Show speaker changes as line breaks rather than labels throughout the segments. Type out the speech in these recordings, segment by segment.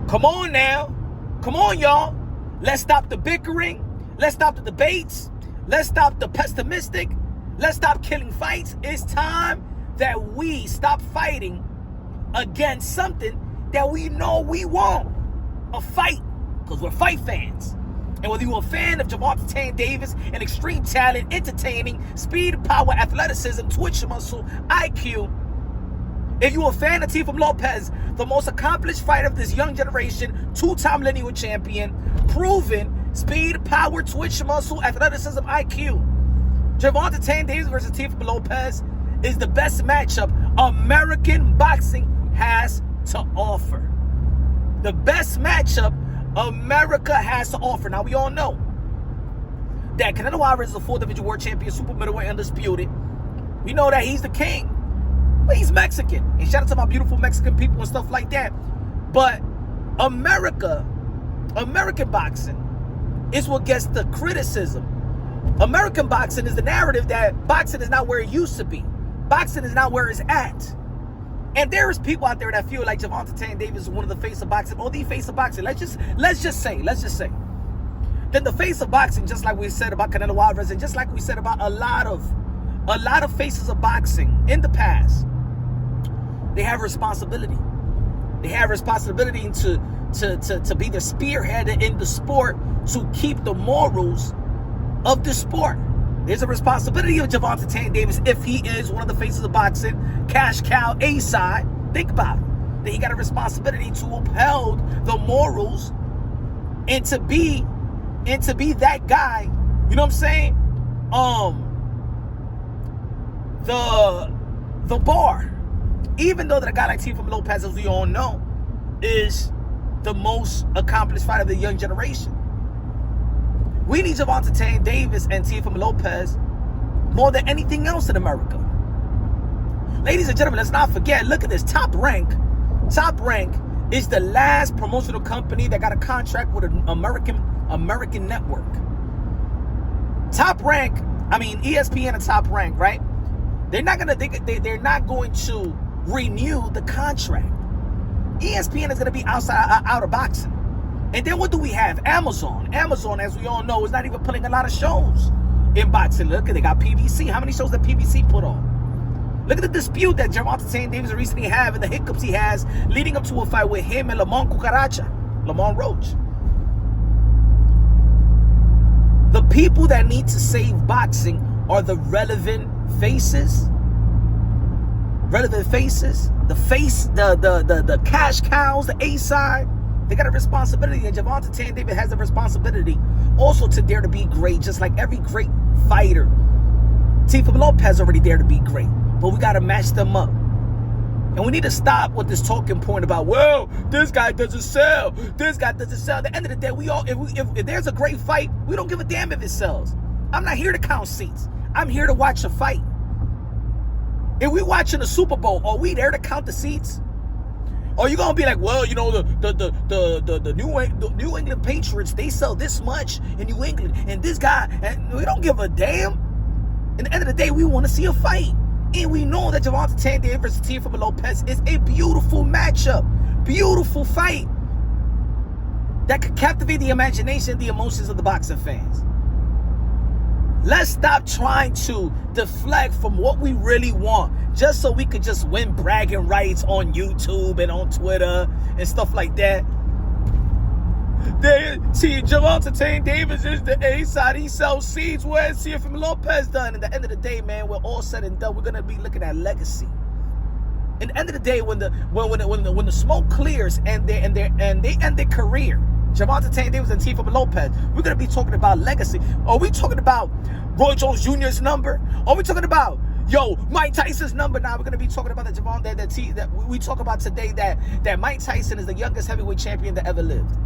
Come on now. Come on, y'all. Let's stop the bickering. Let's stop the debates. Let's stop the pessimistic. Let's stop killing fights. It's time that we stop fighting against something that we know we want. A fight. Because we're fight fans. And whether you're a fan of Gervonta Davis, an extreme talent, entertaining, speed, power, athleticism, twitch muscle, IQ. If you're a fan of Teofimo Lopez, the most accomplished fighter of this young generation, two-time lineal champion, proven speed, power, twitch muscle, athleticism, IQ. Gervonta Davis versus Teofimo Lopez is the best matchup American boxing has to offer. The best matchup America has to offer. Now, we all know that Canelo Alvarez is a 4th division world champion, super middleweight, undisputed. We know that he's the king, but he's Mexican. And shout out to my beautiful Mexican people and stuff like that. But American boxing is what gets the criticism. American boxing is the narrative that boxing is not where it used to be. Boxing is not where it's at. And there is people out there that feel like Gervonta Davis is one of the face of boxing, or the face of boxing. Let's just say. Then the face of boxing, just like we said about Canelo Alvarez, and just like we said about a lot of faces of boxing in the past, they have responsibility. They have responsibility to be the spearhead in the sport, to keep the morals of the sport. There's a responsibility of Gervonta Davis if he is one of the faces of boxing, cash cow, A-side. Think about it. That he got a responsibility to uphold the morals and to be that guy. You know what I'm saying? The bar. Even though that a guy like Teofimo Lopez, as we all know, is the most accomplished fighter of the young generation. We need Gervonta Davis and Teofimo Lopez more than anything else in America. Ladies and gentlemen, let's not forget, look at this. Top Rank is the last promotional company that got a contract with an American network. Top Rank, I mean ESPN and Top Rank, right? They're not going to renew the contract. ESPN is going to be out of boxing. And then what do we have? Amazon. Amazon, as we all know, is not even putting a lot of shows in boxing. Look, they got PBC. How many shows did PBC put on? Look at the dispute that Gervonta Davis recently had and the hiccups he has leading up to a fight with him and Lamont Roach. The people that need to save boxing are the relevant faces. The cash cows, the A-side. They got a responsibility, and Gervonta Davis has a responsibility also to dare to be great, just like every great fighter. Teofimo Lopez already dare to be great, but we got to match them up. And we need to stop with this talking point about, well, this guy doesn't sell. This guy doesn't sell. At the end of the day, if there's a great fight, we don't give a damn if it sells. I'm not here to count seats. I'm here to watch a fight. If we watching the Super Bowl, are we there to count the seats? Or you gonna be like, well, you know, the New England Patriots, they sell this much in New England, and this guy, and we don't give a damn. At the end of the day, we want to see a fight, and we know that Gervonta Davis versus Teofimo Lopez is a beautiful matchup, beautiful fight that could captivate the imagination and the emotions of the boxing fans. Let's stop trying to deflect from what we really want just so we could just win bragging rights on YouTube and on Twitter and stuff like that. Gervonta Davis is the A-side. He sells seeds. Where's Teofimo Lopez done? At the end of the day, man, we're all said and done. We're going to be looking at legacy. At the end of the day, when the smoke clears and they end their career, Gervonta Davis and Teofimo Lopez, we're going to be talking about legacy. Are we talking about Roy Jones Jr.'s number? Are we talking about, Mike Tyson's number? Now we're going to be talking about that we talk about today that Mike Tyson is the youngest heavyweight champion that ever lived.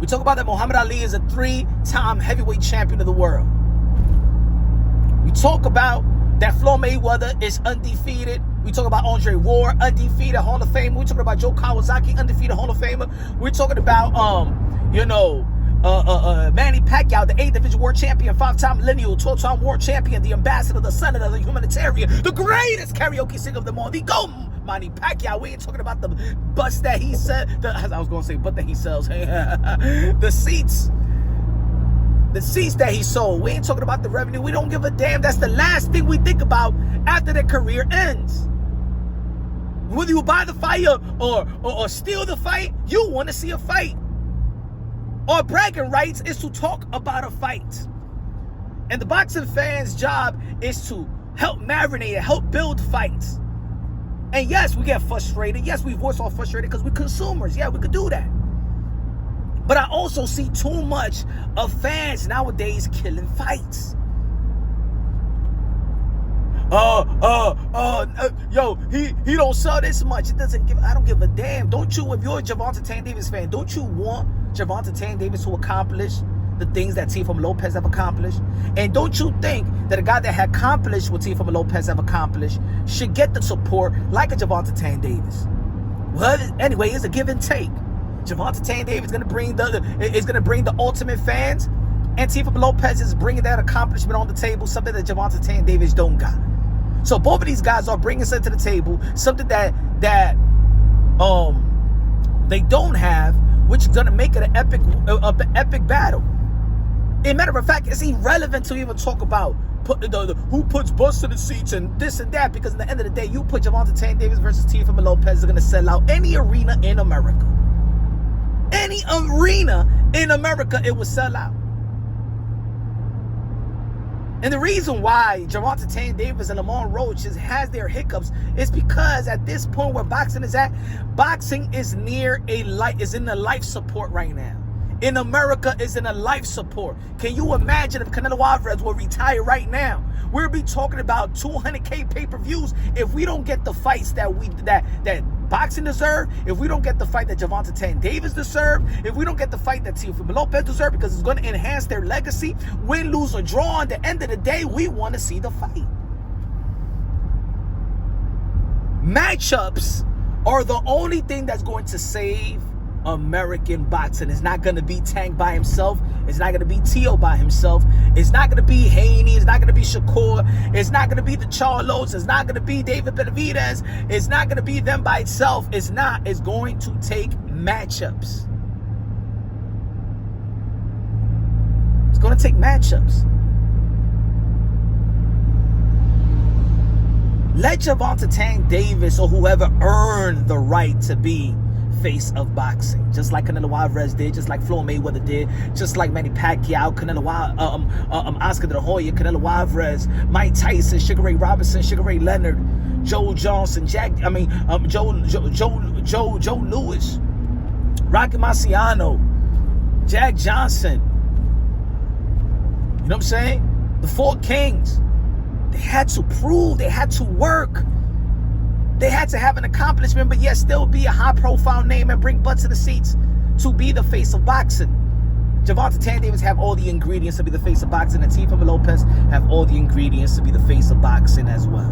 We talk about that Muhammad Ali is a 3-time heavyweight champion of the world. We talk about that Floyd Mayweather is undefeated. We talk about Andre Ward, undefeated Hall of Famer. We're talking about Joe Kawasaki, undefeated Hall of Famer. We're talking about, Manny Pacquiao, the 8th division world champion, 5-time lineal, 12-time world champion, the ambassador, the senator, the humanitarian, the greatest karaoke singer of them all, the GOAT, Manny Pacquiao. We ain't talking about the butts that he said. I was going to say butt that he sells. The seats. The seats that he sold. We ain't talking about the revenue. We don't give a damn. That's the last thing we think about after their career ends. Whether you buy the fight or steal the fight, you want to see a fight. Our bragging rights is to talk about a fight. And the boxing fans' job is to help marinate and help build fights. And yes, we get frustrated. Yes, we voice all frustrated because we're consumers. Yeah, we could do that. But I also see too much of fans nowadays killing fights. Yo, he don't sell this much. It doesn't give. I don't give a damn. Don't you, if you're a Gervonta Davis fan, don't you want Gervonta Davis to accomplish the things that Teofimo Lopez have accomplished? And don't you think that a guy that had accomplished what Teofimo Lopez have accomplished should get the support like a Gervonta Davis? Well, anyway, it's a give and take. Gervonta Davis is going to bring the ultimate fans, and Teofimo Lopez is bringing that accomplishment on the table, something that Gervonta Davis don't got. So both of these guys are bringing something to the table, something that they don't have, which is going to make it an epic battle. As a matter of fact, it's irrelevant to even talk about who puts butts in the seats and this and that, because at the end of the day, you put Gervonta Davis versus Teofimo Lopez is going to sell out any arena in America. Any arena in America, it will sell out. And the reason why Gervonta Davis and Lamont Roach has their hiccups is because at this point where boxing is at, boxing is in a life support right now. In America, is in a life support. Can you imagine if Canelo Alvarez will retire right now? We'll be talking about 200K pay-per-views if we don't get the fights that boxing deserve, if we don't get the fight that Gervonta Davis deserve, if we don't get the fight that Teofimo Lopez deserve, because it's going to enhance their legacy, win, lose, or draw, at the end of the day, we want to see the fight. Matchups are the only thing that's going to save American boxing. It's not going to be Tank by himself. It's not going to be Teo by himself. It's not going to be Haney. It's not going to be Shakur. It's not going to be the Charlos. It's not going to be David Benavidez. It's not going to be them by itself. It's not. It's going to take matchups. It's going to take matchups. Let Gervonta Davis or whoever earn the right to be face of boxing, just like Canelo Alvarez did, just like Floyd Mayweather did, just like Manny Pacquiao, Oscar De La Hoya, Canelo Alvarez, Mike Tyson, Sugar Ray Robinson, Sugar Ray Leonard, Joe Johnson, Joe Lewis, Rocky Marciano, Jack Johnson. You know what I'm saying? The Four Kings. They had to prove, they had to work. They had to have an accomplishment, but yet still be a high-profile name and bring butts to the seats to be the face of boxing. Gervonta Davis have all the ingredients to be the face of boxing, and Teofimo Lopez have all the ingredients to be the face of boxing as well.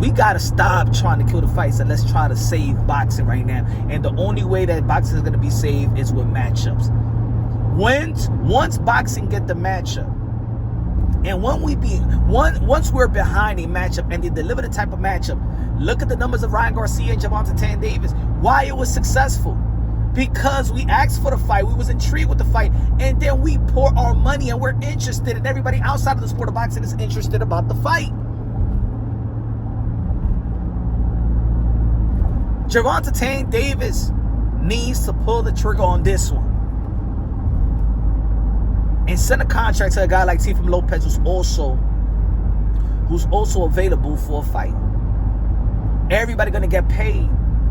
We got to stop trying to kill the fights, and let's try to save boxing right now. And the only way that boxing is going to be saved is with matchups. Once boxing get the matchup, and once we're behind a matchup and they deliver the type of matchup, look at the numbers of Ryan Garcia and Gervonta Davis. Why it was successful? Because we asked for the fight, we was intrigued with the fight, and then we pour our money and we're interested, and everybody outside of the sport of boxing is interested about the fight. Gervonta Davis needs to pull the trigger on this one and send a contract to a guy like Teofimo Lopez, who's also available for a fight. Everybody gonna get paid.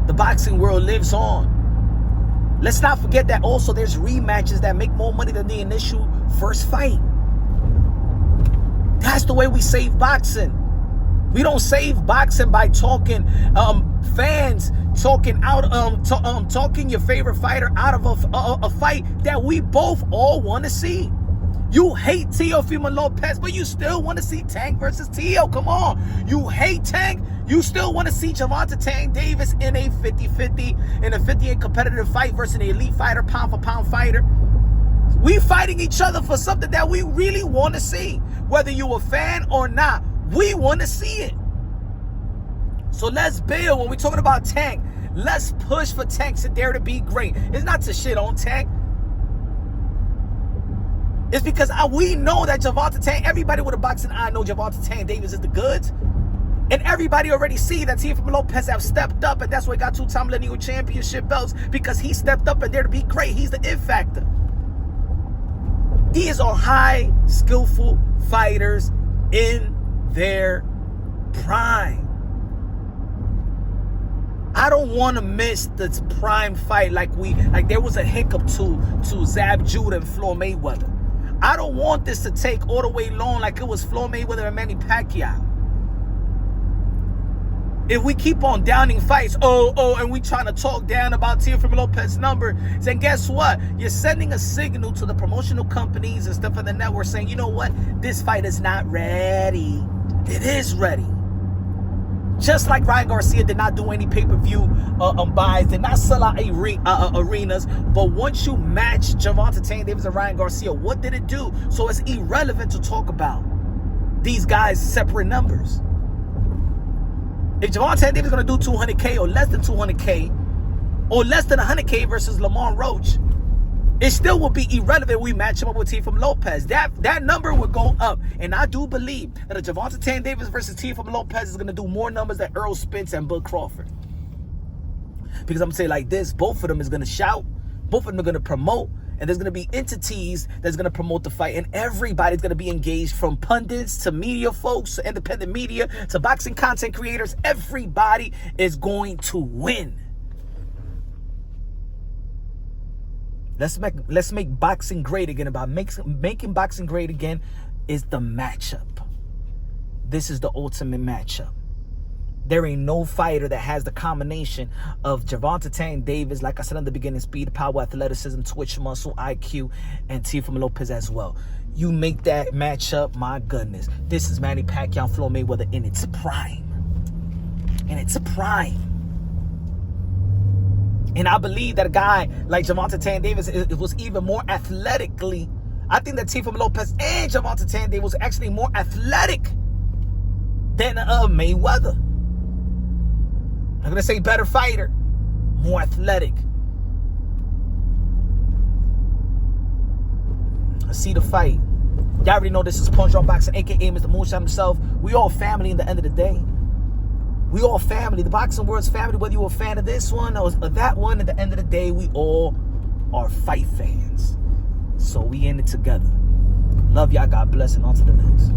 The boxing world lives on. Let's not forget that also there's rematches that make more money than the initial first fight. That's the way we save boxing. We don't save boxing by talking fans talking talking your favorite fighter out of a fight that we both all want to see. You hate Teofimo Lopez, but you still want to see Tank versus Teo. Come on. You hate Tank. You still want to see Gervonta Davis in a 50-50, in a 58 competitive fight versus an elite fighter, pound-for-pound fighter. We fighting each other for something that we really want to see. Whether you're a fan or not, we want to see it. So let's build. When we're talking about Tank, let's push for Tank to dare to be great. It's not to shit on Tank. It's because we know that Gervonta Tank, everybody with a boxing eye know Gervonta Tank Davis is the goods. And everybody already see that Teofimo Lopez have stepped up, and that's why he got 2-time lineal championship belts, because he stepped up and there to be great. He's the it factor. These are high, skillful fighters in their prime. I don't want to miss this prime fight like there was a hiccup to Zab Judah and Floyd Mayweather. I don't want this to take all the way long like it was Floyd Mayweather and Manny Pacquiao. If we keep on downing fights, and we trying to talk down about Teofimo Lopez's number, then guess what? You're sending a signal to the promotional companies and stuff on the network saying, you know what? This fight is not ready. It is ready. Just like Ryan Garcia did not do any pay-per-view buys, did not sell out arenas, but once you match Gervonta Davis and Ryan Garcia, what did it do? So it's irrelevant to talk about these guys' separate numbers. If Gervonta Davis is going to do 200K or less than 200K, or less than 100K versus Lamont Roach, it still will be irrelevant. We match him up with Teofimo Lopez. That number will go up. And I do believe that a Gervonta Davis versus Teofimo Lopez is going to do more numbers than Earl Spence and Bud Crawford. Because I'm going to say like this, both of them is going to shout, both of them are going to promote, and there's going to be entities that's going to promote the fight, and everybody's going to be engaged, from pundits to media folks to independent media to boxing content creators. Everybody is going to win. Let's make boxing great again. About making boxing great again is the matchup. This is the ultimate matchup. There ain't no fighter that has the combination of Gervonta Davis, like I said in the beginning, speed, power, athleticism, twitch muscle, IQ, and Teofimo Lopez as well. You make that matchup, my goodness. This is Manny Pacquiao, Floyd Mayweather in its prime. In its prime. And I believe that a guy like Gervonta Davis was even more athletically. I think that Teofimo Lopez and Gervonta Davis was actually more athletic than Mayweather. I'm going to say better fighter, more athletic. Let's see the fight. Y'all already know this is Punch Drunk Boxing, a.k.a. Mr. Moonshine himself. We all family in the end of the day. We all family. The boxing world's family, whether you're a fan of this one or that one, at the end of the day, we all are fight fans. So we in it together. Love y'all. God bless, and on to the next.